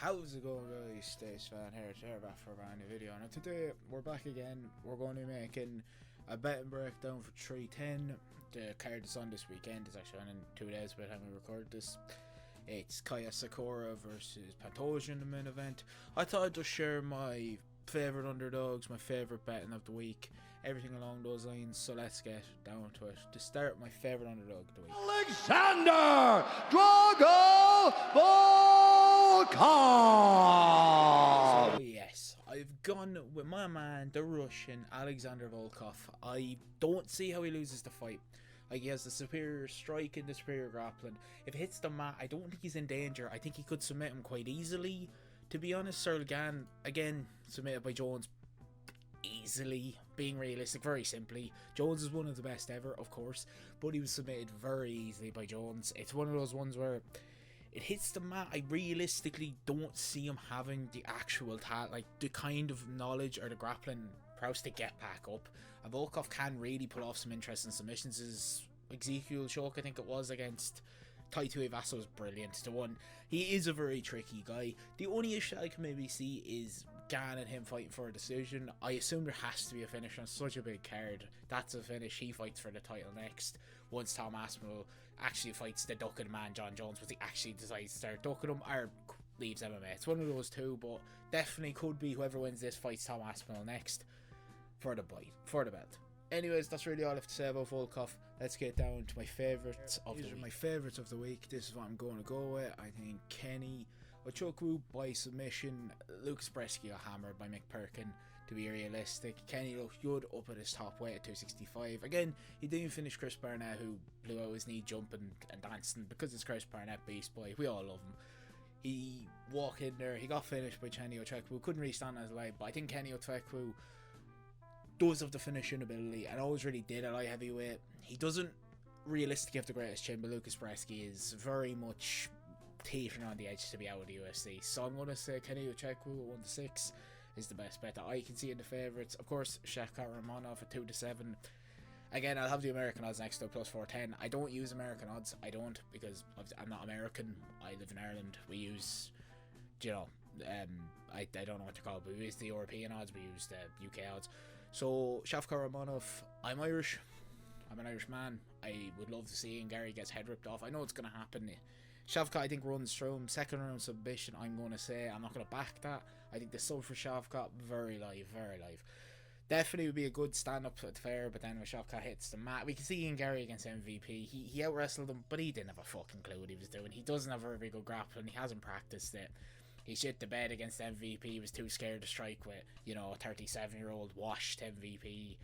How's it going, guys? Stace Fan here, back for a brand new video. And today we're back again. We're going to be making a betting breakdown for 310. The card is on this weekend. It's actually on in 2 days by the time we record this. It's Kaya Sakura versus Pantoja in the main event. I thought I'd just share my favourite underdogs, my favourite betting of the week, everything along those lines. So let's get down to it. To start, my favourite underdog of the week, Alexander Drago Volkov. So yes, I've gone with my man, the Russian Alexander Volkov. I don't see how he loses the fight. Like, he has the superior striking, the superior grappling. If it hits the mat, I don't think he's in danger. I think he could submit him quite easily. To be honest, Sergan, again, submitted by Jones easily. Being realistic, very simply. Jones is one of the best ever, of course, but he was submitted very easily by Jones. It's one of those ones where it hits the mat. I realistically don't see him having the actual like the kind of knowledge or the grappling prowess to get back up. And Volkov can really pull off some interesting submissions. His Ezekiel choke, I think it was, against Taito Iwasu, was brilliant. The one, he is a very tricky guy. The only issue I can maybe see is Gan and him fighting for a decision. I assume there has to be a finish on such a big card. That's a finish. He fights for the title next. Once Tom Aspinall actually fights the ducking man John Jones, but he actually decides to start ducking him or leaves MMA. It's one of those two, but definitely could be whoever wins this fights Tom Aspinall next for the belt. Anyways, that's really all I have to say about Volkov. Let's get down to my favourites of the week. These are my favourites of the week. This is what I'm going to go with. I think Kenny Ochoukwu by submission. Lucas Bresky got hammered by Mick Perkin. To be realistic, Kenny looked good up at his top weight at 265. Again, he didn't finish Chris Barnett, who blew out his knee jumping and dancing, because it's Chris Barnett, beast boy. We all love him. He walked in there. He got finished by Kenny Ochoukwu. Couldn't really stand on his leg, but I think Kenny Ochoukwu does have the finishing ability and always really did at light heavyweight. He doesn't realistically have the greatest chin, but Lucas Bresky is very much teetering on the edge to be out of the UFC. So I'm going to say Kenny Ochoukwu at 1-6 is the best bet that I can see in the favourites. Of course, Shavkat Ramonov at 2-7. Again, I'll have the American odds next to plus 410. I don't use American odds. I don't, because I'm not American. I live in Ireland. We use, you know, I don't know what they're called, but we use the European odds. We use the UK odds. So, Shavkat Ramonov, I'm Irish. I'm an Irish man. I would love to see Gary gets head ripped off. I know it's going to happen. Shavkat, I think, runs through him. Second round submission, I'm going to say. I'm not going to back that. I think the sub for Shavkat, very live, very live. Definitely would be a good stand-up at fair, but then when Shavkat hits the mat, we can see Gary against MVP. He out-wrestled him, but he didn't have a fucking clue what he was doing. He doesn't have a very good grappling. He hasn't practiced it. He shit the bed against MVP. He was too scared to strike with, you know, a 37-year-old washed MVP.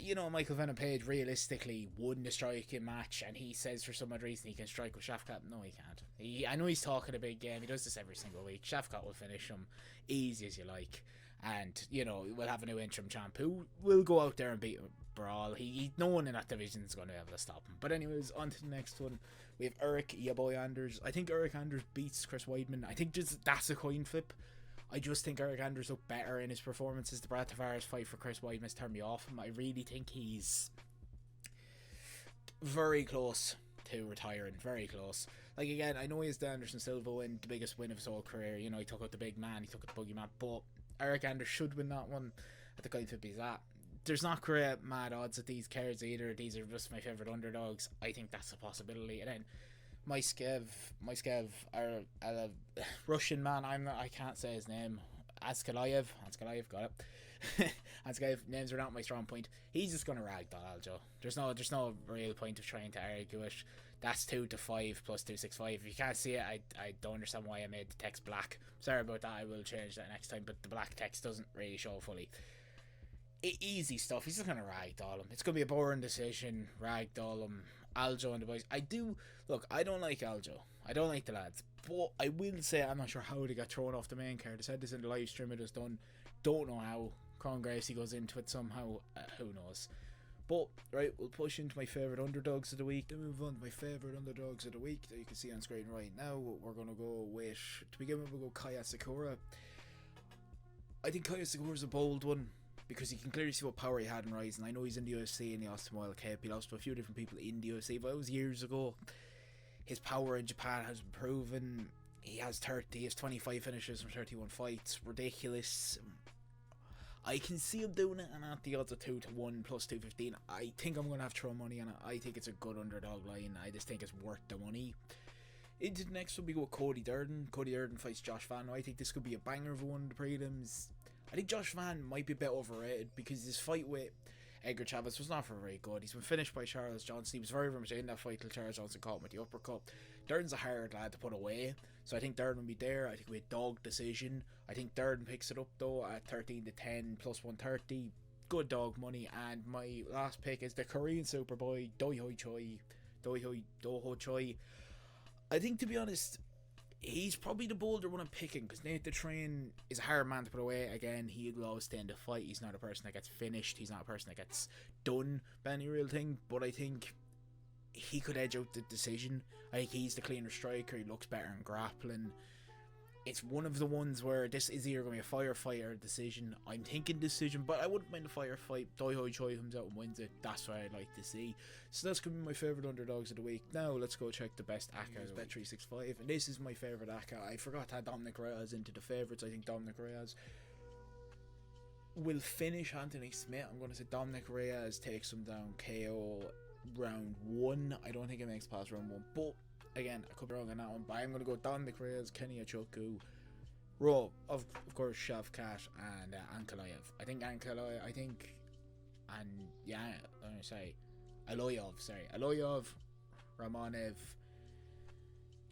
You know, Michael Venom Page realistically won the striking match, and he says for some odd reason he can strike with Shavkat. No, he can't. I know he's talking a big game. He does this every single week. Shavkat will finish him easy as you like. And, you know, we'll have a new interim champ who will go out there and beat Brawl. No one in that division is going to be able to stop him. But anyways, on to the next one. We have Eric Yaboy Anders. I think Eric Anders beats Chris Weidman. I think just that's a coin flip. I just think Eric Anders looked better in his performances. The Brad Tavares fight for Chris Weidman has turned me off him. I really think he's very close to retiring. Very close. Like, again, I know he has the Anderson Silva win, the biggest win of his whole career. You know, he took out the big man, he took out the boogeyman, but Eric Anders should win that one at the coin flip he's at. There's not great mad odds at these cards either. These are just my favourite underdogs. I think that's a possibility. And then my Skev, a Russian man, I can't say his name. Askalaev, got it. Askalaev, names are not my strong point. He's just gonna ragdoll Aljo. There's no real point of trying to argue it. That's 2-5 plus 265. If you can't see it, I don't understand why I made the text black. Sorry about that. I will change that next time. But the black text doesn't really show fully. Easy stuff. He's just gonna ragdoll him. It's gonna be a boring decision. Ragdoll him. Aljo and the boys. I don't like Aljo. I don't like the lads. But I will say I'm not sure how they got thrown off the main card. I said this in the live stream it was done. Don't know how. Conor Gracie goes into it somehow. Who knows? But, right, we'll push into my favourite underdogs of the week. Then move on to my favourite underdogs of the week that you can see on screen right now. We're going to go with, to begin with, we'll go Kaya Sakura. I think Kaya Sakura is a bold one, because you can clearly see what power he had in Rise. And I know he's in the UFC and he lost to Moyle Cape. He lost to a few different people in the UFC, but it was years ago. His power in Japan has been proven. He has 25 finishes from 31 fights. Ridiculous. I can see him doing it, and at the odds of 2-1 plus 215, I think I'm going to have to throw money on it. I think it's a good underdog line. I just think it's worth the money. Into the next one, we go with Cody Durden. Cody Durden fights Josh Van. I think this could be a banger of one of the prelims. I think Josh Van might be a bit overrated because his fight with Edgar Chavez was not very good. He's been finished by Charles Johnson. He was very, very much in that fight till Charles Johnson caught him with the uppercut. Durden's a hard lad to put away, so I think Durden will be there. I think we dog decision. I think Durden picks it up though at 13-10 plus 130. Good dog money. And my last pick is the Korean Superboy Do Ho Choi. I think, to be honest, he's probably the bolder one I'm picking because Nate the Train is a hard man to put away. Again, he will always stay in the fight. He's not a person that gets finished. He's not a person that gets done by any real thing. But I think he could edge out the decision. I think he's the cleaner striker. He looks better in grappling. It's one of the ones where this is either going to be a firefight or a decision. I'm thinking decision, but I wouldn't mind a firefight. Doi Hoi Choi comes out and wins it. That's what I'd like to see. So that's going to be my favourite underdogs of the week. Now let's go check the best ACCA. Bet365, and this is my favourite ACCA. I forgot to add Dominic Reyes into the favourites. I think Dominic Reyes will finish Anthony Smith. I'm going to say Dominic Reyes takes him down KO round 1. I don't think it makes past round 1, but again, I could be wrong on that one, but I'm going to go Dominic Reyes, Kenny Achoku, Raw, of course, Shavkat, and Ankalaev. I'm going to say Aloyev, Romanev,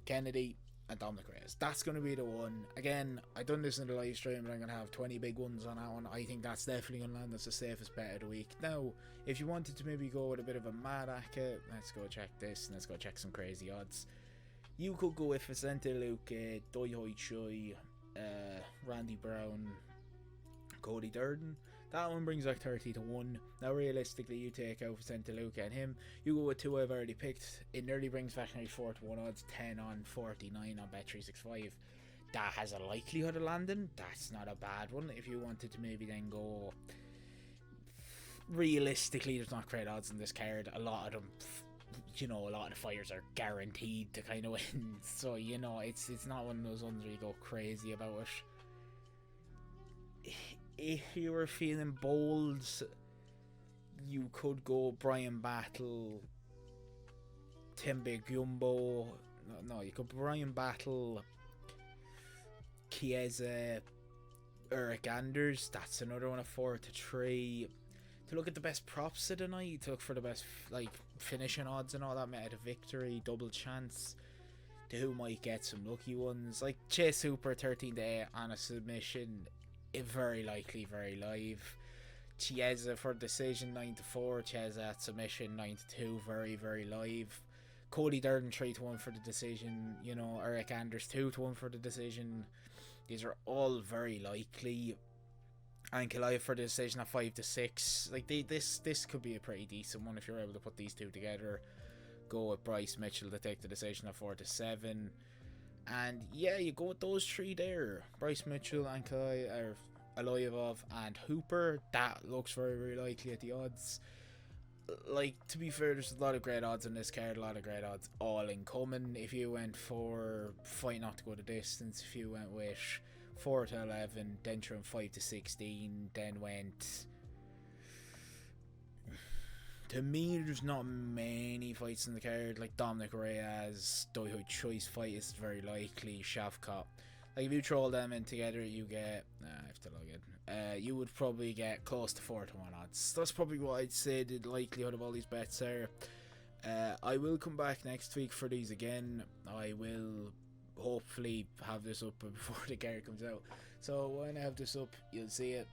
Kennedy, and Dominic Reyes. That's going to be the one. Again, I done this in the live stream, and I'm going to have 20 big ones on that one. I think that's definitely going to land as the safest bet of the week. Now, if you wanted to maybe go with a bit of a mad ACCA, let's go check this, and let's go check some crazy odds. You could go with Vicente Luque, Doi Hoi Choi, Randy Brown, Cody Durden. That one brings like 30-1. Now realistically, you take out Vicente Luque and him, you go with two I've already picked. It nearly brings back nearly 4-1 odds, 10 on 49 on Bet365. That has a likelihood of landing. That's not a bad one. If you wanted to maybe then go, realistically, there's not great odds in this card. A lot of them, a lot of the fighters are guaranteed to kind of win. So, it's not one of those ones where you go crazy about it. If you were feeling bold, you could go Brian Battle, Timbe Gumbo. No, you could Brian Battle, Chiesa, Eric Anders. That's another one of 4-3. To look at the best props of the night, to look for the best finishing odds and all that, made a victory, double chance. To who might get some lucky ones, like Chase Hooper 13-8 on a submission. Very likely, very live. Chiesa for decision 9-4. Chiesa at submission 9-2. Very, very live. Cody Durden 3-1 for the decision. Eric Anders 2-1 for the decision. These are all very likely. Ankalaev for the decision at 5-6. This could be a pretty decent one if you're able to put these two together. Go with Bryce Mitchell to take the decision at 4-7. And yeah, you go with those three there. Bryce Mitchell, Aloyevov, and Hooper. That looks very, very likely at the odds. To be fair, there's a lot of great odds on this card. A lot of great odds all incoming. If you went for fight not to go the distance, if you went with 4-11, then from 5-16, then went... To me, there's not many fights in the card. Like Dominic Reyes, Doi Hoi Choi's fight is very likely. Shavkat. If you throw all them in together, you get... I have to log in. You would probably get close to 4-1 odds. That's probably what I'd say the likelihood of all these bets are. I will come back next week for these again. I will hopefully have this up before the card comes out. So when I have this up, you'll see it.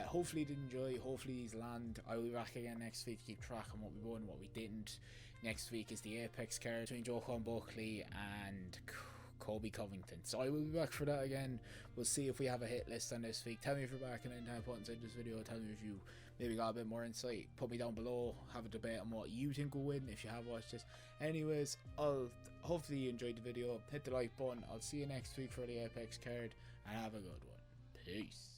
Hopefully you did enjoy. Hopefully these land. I will be back again next week to keep track on what we won, what we didn't. Next week is the Apex card between Joaquin Buckley and Kobe Covington. So I will be back for that again. We'll see if we have a hit list on this week. Tell me if you're back and any time put inside this video. Tell me if you maybe got a bit more insight. Put me down below. Have a debate on what you think will win if you have watched this. Anyways, hopefully you enjoyed the video. Hit the like button. I'll see you next week for the Apex card and have a good one. Peace.